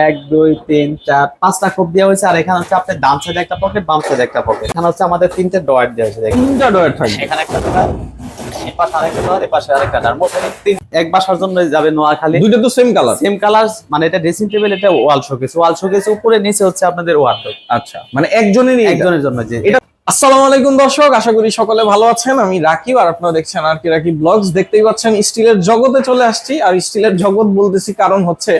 এক দুই তিন চার পাঁচটা খোপ দেওয়া হয়েছে। আর এখানে হচ্ছে আপনার ডান সাইডে একটা পকেট, বাম সাইডে একটা পকেট। এখানে হচ্ছে আমাদের তিনটে ডয়ার দেওয়া হয়েছে। তিনটা ডয়ার থাকবে, এখানে একটা ডয়ার, এপাশে আরেকটা ডয়ার, এপাশে আরেকটা ডয়ার। মোট এক বাসার জন্য যাবে নোয়াখালী। দুইটা তো সেম কালার। সেম কালার, মানে এটা ড্রেসিং টেবিল, এটা ওয়াল শোকেস। ওয়াল শোকেস উপরে নিচে হচ্ছে আপনাদের ওয়ার্ডরোব। আচ্ছা, মানে একজনের জন্য যে এটা। আসসালামু আলাইকুম দর্শক, আশা করি সকলে ভালো আছেন। আমি রাকিব, আর আপনারা দেখছেন আর কি রাকিব ব্লগস। দেখতেই পাচ্ছেন স্টিলের জগতে চলে আসছি। আর স্টিলের জগৎ বলতেছি কারণ হচ্ছে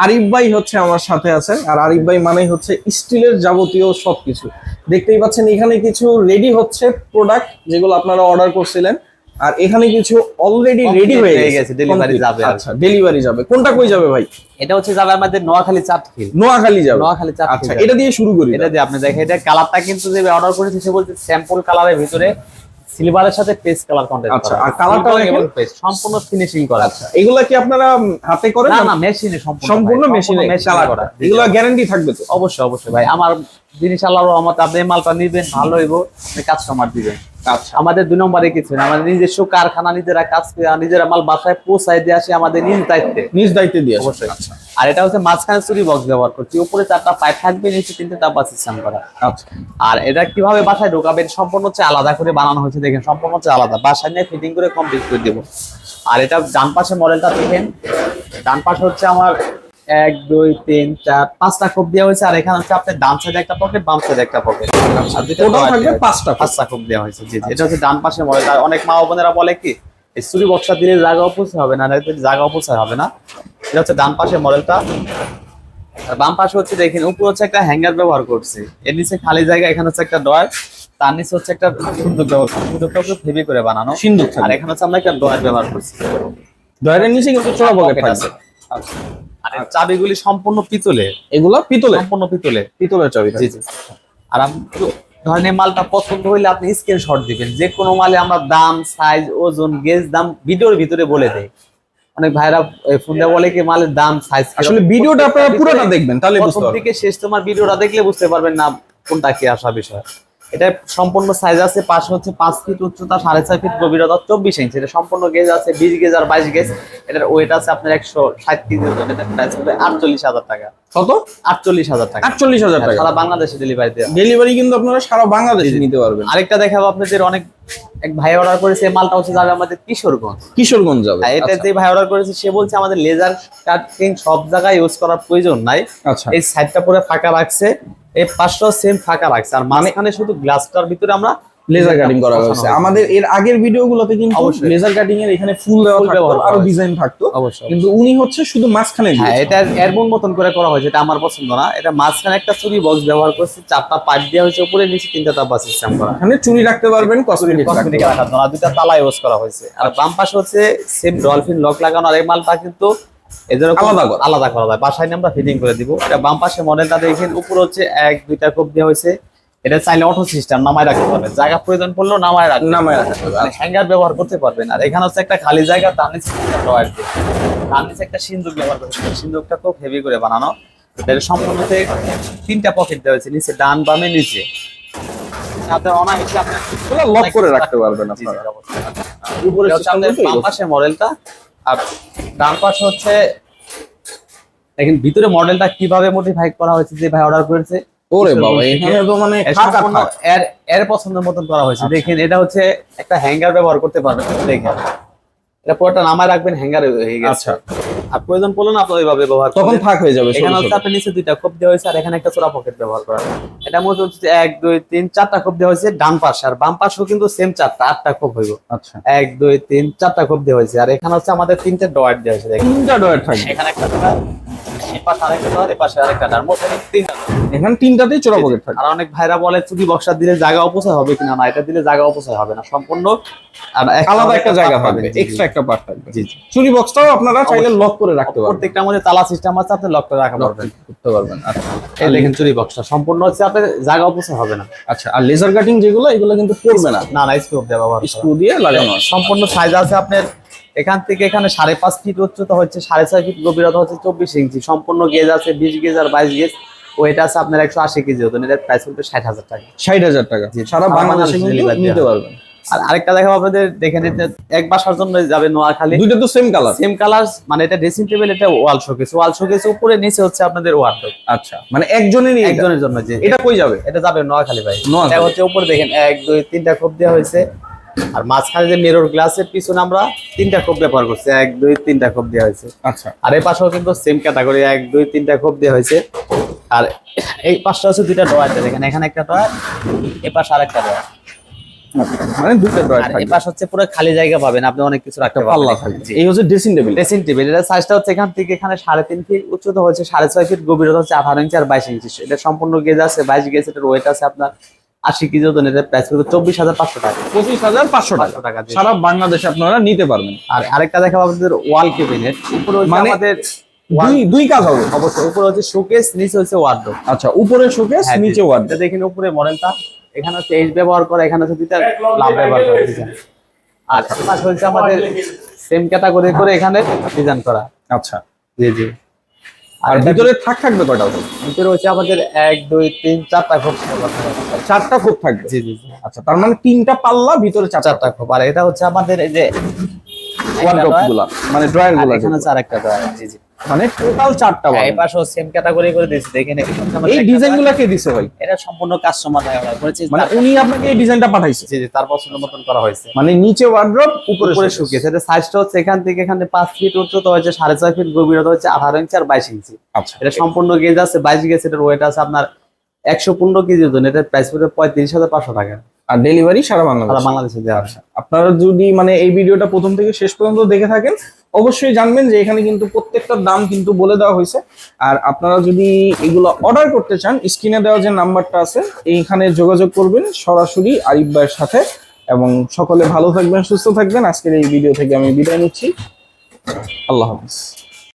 আরিফ ভাই হচ্ছে আমার সাথে আছেন। আর আরিফ ভাই মানেই হচ্ছে স্টিলের যাবতীয় সবকিছু। দেখতেই পাচ্ছেন এখানে কিছু রেডি হচ্ছে প্রোডাক্ট, যেগুলো আপনারা অর্ডার করছিলেন। আর এখানে কিছু অলরেডি রেডি হয়ে গেছে, ডেলিভারি যাবে। আচ্ছা, ডেলিভারি যাবে। কোনটা কই যাবে ভাই? এটা হচ্ছে যাবে আমাদের নোয়াখালী চাটখিল। নোয়াখালী যাবে, নোয়াখালী চাটখিল। আচ্ছা, এটা দিয়ে শুরু করি। এটা দিয়ে আপনি দেখেন, এটা কালারটা কিন্তু যে অর্ডার করেছে সে বলতে স্যাম্পল কালারের ভিতরে সিলভারের সাথে পেস্ট কালার কন্ট্রাস্ট। আচ্ছা, আর কালারটা এবং পেস্ট সম্পূর্ণ ফিনিশিং করা। আচ্ছা, এগুলা কি আপনারা হাতে করেন? না, মেশিনে সম্পূর্ণ মেশিনে কালার করা। এগুলা গ্যারান্টি থাকবে তো? অবশ্যই ভাই। আমার জিনিস আল্লাহর রহমতে, আপনি মালটা নিবেন, ভালো হইব, আপনি কাস্টমার দিবেন। আচ্ছা, আমাদের 2 নম্বরে কিছু না, আমাদের নিজস্ব কারখানা, নিজেরা কাজ করে নিজেরা মাল বাসায় পৌঁছায় দিয়ে আসি, আমাদের নিজ দায়িত্বে দিয়ে অবশ্যই। আর এটা হচ্ছে মাঝখানে চুরি বক্স ব্যবহার করছি। উপরে 4টা পাইপ থাকবে, নিচে 3টে ডাব্বা সিস্টেম করা। আচ্ছা, আর এটা কিভাবে বাসায় ঢোকাবেন সম্পূর্ণ হচ্ছে আলাদা করে বানানো হয়েছে। দেখেন সম্পূর্ণ হচ্ছে আলাদা, বাসায় নিয়ে ফিটিং করে কমপ্লিট করে দেবো। আর এটা ডান পাশে মডেলটা দেখেন, ডান পাশে হচ্ছে আমার 1 2 3 4 5টা খোপ দেওয়া হয়েছে। আর এখানে হচ্ছে আপনার ডান সাইডে একটা পকেট, বাম সাইডে একটা পকেট। আর দুটো থাকবে 5টা খোপ দেওয়া হয়েছে। জি, এটা হচ্ছে ডান পাশে মডেল। আর অনেক মা বোনেরা বলে কি এই চুরি বক্সটা দিলে জায়গা অপচয় হবে না, জায়গা অপচয় হবে না। এটা হচ্ছে ডান পাশে মডেলটা। আর বাম পাশে হচ্ছে দেখেন, উপর হচ্ছে একটা হ্যাঙ্গার ব্যবহার করছি, এর নিচে খালি জায়গা, এখানে হচ্ছে একটা ডয়ার, তার নিচে হচ্ছে একটা সিন্দুক ব্যবহার করছি। সিন্দুকটা হেভি করে বানানো সিন্দুক। আর এখানে হচ্ছে আমরা একটা ডয়ার ব্যবহার করছি। ডয়ারের নিচে কিন্তু চড়া পকেট আছে। আচ্ছা, আর চাবিগুলি সম্পূর্ণ পিতলের। এগুলো সম্পূর্ণ পিতলের চাবি। জি। আর আপনি ধরেন এই মালটা পছন্দ হইলে আপনি স্ক্রিনশট দিবেন। যে কোনো মালে আমরা দাম, সাইজ, ওজন, গেজ, দাম ভিডিওর ভিতরে বলে দেই। অনেক ভাইরা ফোন দিয়ে বলে কি মালের দাম, সাইজ। আসলে ভিডিওটা আপনারা পুরোটা দেখবেন, তাহলে বুঝতে পারবেন। প্রথম থেকে শেষ তোমার ভিডিওটা দেখলে বুঝতে পারবেন না কোনটা কি আসা বিষয়। এটা সম্পূর্ণ সাইজ আছে, পাশে হচ্ছে 5 ফিট উচ্চতা, 4.5 ফিট গভীরতা, 24 ইঞ্চি। এটা সম্পূর্ণ গেজ আছে, 20 গেজ আর 22 গেজ। এটার ওয়েট আছে আপনার 160 কেজি ওজন। এটার প্রাইস হবে 48,000 টাকা। কত? 48,000 টাকা। 48,000 টাকা সারা বাংলাদেশে ডেলিভারি দেওয়া। ডেলিভারি কিন্তু আপনারা সারা বাংলাদেশে নিতে পারবেন। আরেকটা দেখাবো আপনাদের, অনেক এক ভাই অর্ডার করেছে, এই মালটা হচ্ছে যাবে আমাদের কিশোরগঞ্জ যাবে। এটা যে ভাই অর্ডার করেছে সে বলছে আমাদের লেজার কাটিং সব জায়গায় ইউজ করার প্রয়োজন নাই। আচ্ছা, এই সাইডটা পুরো ফাঁকা রাখছে, এই পাশটাও সেম ফাঁকা রাখছে, আর মাঝখানে শুধু গ্লাসটার ভিতরে আমরা লেজার কাটিং করা হয়েছে। আমাদের এর আগের ভিডিওগুলোতে কিন্তু লেজার কাটিং এর এখানে ফুল দেওয়া থাকতো, আরো ডিজাইন থাকতো অবশ্যই, কিন্তু উনি হচ্ছে শুধু মাঝখানে। হ্যাঁ, এটা এরবন মতন করে করা হয়েছে, এটা আমার পছন্দ না। এটা মাঝখানে একটা চুরি বক্স ব্যবহার করছে, 4টা পাইপ দেওয়া হয়েছে, উপরে নিচে 3টা ডাব্বা সিস্টেম করা। এখানে চুরি রাখতে পারবেন, কসমেটিক রাখার জন্য 2টা তালা ইউজ করা হয়েছে। আর বাম পাশে হচ্ছে সেম ডলফিন লক লাগানো। আর এই মালটা কিন্তু এদের আলাদা করা যায়, বাসায় নিয়ে আমরা ফিটিং করে দিব। এটা বাম পাশে মডেলটা দেখেন, উপরে হচ্ছে 1 2টা খোপ দেওয়া হয়েছে। এটা চাইলে অটো সিস্টেম নামায় রাখতে পারবেন, জায়গা প্রয়োজন পড়লেও নামায় রাখতে পারবেন, হ্যাঙ্গার ব্যবহার করতে পারবেন। আর এখানে হচ্ছে একটা খালি জায়গা, তার নিচে একটা ডয়ার দিয়ে, তার নিচে একটা সিন্দুক ব্যবহার করতে। সিন্দুকটা খুব হেভি করে বানানো। এটা সম্পূর্ণ 3টা পকেট দেওয়া হয়েছে, নিচে ডান বামে নিচে, সাথে অনায়াসে আপনি লক করে রাখতে পারবেন আপনারা। উপরে বাম পাশে মডেলটা, আর ডান পাশে হচ্ছে দেখেন ভিতরে মডেলটা কিভাবে মডিফাই করা হয়েছে। যে ভাই অর্ডার করেছে, ওরে বাবা, এখানে তো মানে এর পছন্দের মতন করা হয়েছে। দেখেন এটা হচ্ছে একটা হ্যাঙ্গার ব্যবহার করতে পারবেন। দেখেন এটা পুরোটা নামায় রাখবেন, হ্যাঙ্গার হয়ে গেছে। আচ্ছা, আর প্রয়োজন পড়লে না আপনি ওইভাবে ব্যবহার তখন ফাঁক হয়ে যাবে। এখানে হচ্ছে আপনি নিচে 2টা খোপ দেওয়া হয়েছে, আর এখানে একটা চোরা পকেট ব্যবহার করা। এটা মধ্যে হচ্ছে 1 2 3 4টা খোপ দেওয়া হয়েছে ডান পাশে, আর বাম পাশেও কিন্তু সেম 8টা খোপ হইব। আচ্ছা, 1 2 3 4টা খোপ দেওয়া হয়েছে। আর এখানে হচ্ছে আমাদের 3টে ডয়ার দেওয়া হয়েছে। দেখেন 3টা ডয়ার থাকবে, এখানে একটা ডয়ার, এপাশে আরেকটা ডয়ার, এপাশে আরেকটা ডয়ার, মোট 3টা। এখানে 3টাতেই চোরা পকেট থাকবে। আর অনেক ভাইরা বলে চুরি বক্সটা দিলে জায়গা অপচয় হবে কিনা। না, এটা দিলে জায়গা অপচয় হবে না, সম্পূর্ণ আলাদা একটা জায়গা থাকবে, এক্সট্রা একটা পার্ট থাকবে। জি। চুরি বক্সটাও আপনারা চাইলে লক করে রাখতে পারবেন। প্রত্যেকটার মধ্যে তালা সিস্টেম আছে, আপনি লক করে রাখতে পারবেন। আচ্ছা, এই দেখেন চুরি বক্সটা সম্পূর্ণ হচ্ছে আপনার জায়গা অপচয় হবে না। আচ্ছা, আর লেজার কাটিং যেগুলো, এগুলো কিন্তু পড়বে না। না, স্ক্রু দিয়ে ব্যবহার, স্ক্রু দিয়ে লাগানো। সম্পূর্ণ সাইজ আছে আপনার এখান থেকে এখানে 5.5 ফিট উচ্চতা হচ্ছে, 6.5 ফিট গভীরতা হচ্ছে, 24 ইঞ্চি। সম্পূর্ণ গেজ আছে 20 গেজ আর 22 গেজ। ওয়েট আছে আপনার 180 কেজি ওজন। এটার প্রাইস হচ্ছে 60,000 টাকা। 60,000 টাকা সারা বাংলাদেশে নিতে পারবেন। আর আরেকটা দেখাবো আপনাদের, দেখে নিতে এক বাসার জন্য যাবে নোয়াখালী, দুইটা তো সেম কালার। সেম কালার, মানে এটা ড্রেসিং টেবিল, এটা ওয়াল শোকেস উপরে নিচে হচ্ছে আপনাদের ওয়ার্ডরোব। আচ্ছা, মানে একজনেরই একজনের জন্য। যে এটা কই যাবে? এটা যাবে নোয়াখালী ভাই। নোয়াখালী। এটা হচ্ছে উপরে দেখেন 1 2 3টা খোপ দেওয়া হয়েছে, আর মাঝখানে যে মিরর গ্লাসের পিছনে আমরা 3টা খোপ ব্যবহার করছি, 1 2 3টা খোপ দেওয়া হয়েছে। আচ্ছা, আর এই পাশেও কিন্তু সেম ক্যাটাগরি 1 2 3টা খোপ দেওয়া হয়েছে। আর এই পাশটা হচ্ছে দুইটা ড্রয়ার, দেখেন এখানে একটা ড্রয়ার, এই পাশে আরেকটা ড্রয়ার। মানে দুইটা ড্রয়ার আর থাকবে, এই পাশ হচ্ছে পুরো খালি জায়গা পাবেন, আপনি অনেক কিছু রাখতে পাল্লা পারবেন। থাকবে। এই হচ্ছে ড্রেসিং টেবিল। ড্রেসিং টেবিল, এটা সাইজটা হচ্ছে এখান থেকে এখানে 3.5 ফিট, উচ্চতা হচ্ছে 6.5 ফিট, গভীরতা হচ্ছে 18 ইঞ্চি আর 22 ইঞ্চি। এটা সম্পূর্ণ গেজ আছে, 22 গেজ, এটার ওয়েট আছে আপনার 80 কেজি ওজন। এটার প্রাইস হলো 24,500 টাকা। 25,500 টাকা সারা বাংলাদেশে আপনারা নিতে পারবেন। আর আরেকটা দেখাবো আপনাদের ওয়াল ক্যাবিনেট, উপরে হচ্ছে মানে আমাদের দুই কাজ হবে অবশ্যই, উপরে হচ্ছে শোকেস, নিচে হচ্ছে ওয়ার্ডরোব। আচ্ছা, উপরে শোকেস, নিচে ওয়ার্ড। এটা দেখেন উপরে মডেলটা, এখানে হচ্ছে এইচ ব্যবহার করা, এখানে হচ্ছে দুইটা লাভ ব্যবহার করা ডিজাইন। আর পাশে হচ্ছে আমাদের সেম ক্যাটাগরি করে এখানে ডিজাইন করা। আচ্ছা, জি জি। আর ভিতরে থাকবে কয়টা? ভিতরে হচ্ছে আমাদের 1 2 3 4টা খোপ, 4টা খোপ থাকবে। জি জি জি। আচ্ছা, তার মানে 3টা পাল্লা, ভিতরে 4টা খোপ। আর এটা হচ্ছে আমাদের এই যে ওয়ার্ডরোব গুলা, মানে ড্রয়ার গুলা, এখানে হচ্ছে আরেকটা ড্রয়ার। জি জি। মানে টোটাল 4টা। এই পাশেও সেম ক্যাটাগরি করে দিয়েছি, দেখেন এই ডিজাইনগুলো কে দিছে ভাই? এটা সম্পূর্ণ কাস্টমার দ্বারা করেছে, মানে উনি আপনাকে এই ডিজাইনটা পাঠাইছে? জি জি, তার পছন্দ মতন করা হয়েছে। মানে নিচে ওয়ার্ডরোব, উপরে উপরে শোকেস। এটা সাইজটা হচ্ছে এখান থেকে এখানে 5 ফিট, উচ্চতা হচ্ছে 6.5 ফিট, গভীরতা হচ্ছে 18 ইঞ্চি আর 22 ইঞ্চি। আচ্ছা, এটা সম্পূর্ণ গেজ আছে, 22 গেজ। এটার ওয়েট আছে আপনার 115 কেজি ওজন। এটার প্রাইস পড়বে 35,500 টাকা। আর ডেলিভারি সারা সারা বাংলাদেশে দেওয়া আছে। আপনারা যদি মানে এই ভিডিওটা প্রথম থেকে শেষ পর্যন্ত দেখে থাকেন, অবশ্যই জানবেন যে এখানে কিন্তু প্রত্যেকটার দাম কিন্তু বলে দেওয়া হয়েছে। আর আপনারা যদি এগুলো অর্ডার করতে চান, স্ক্রিনে দেওয়া যে নাম্বারটা আছে এইখানে যোগাযোগ করবেন সরাসরি আরিফ ভাইয়ের সাথে। এবং সকলে ভালো থাকবেন, সুস্থ থাকবেন। আজকের এই ভিডিও থেকে আমি বিদায় নিচ্ছি। আল্লাহ হাফেজ।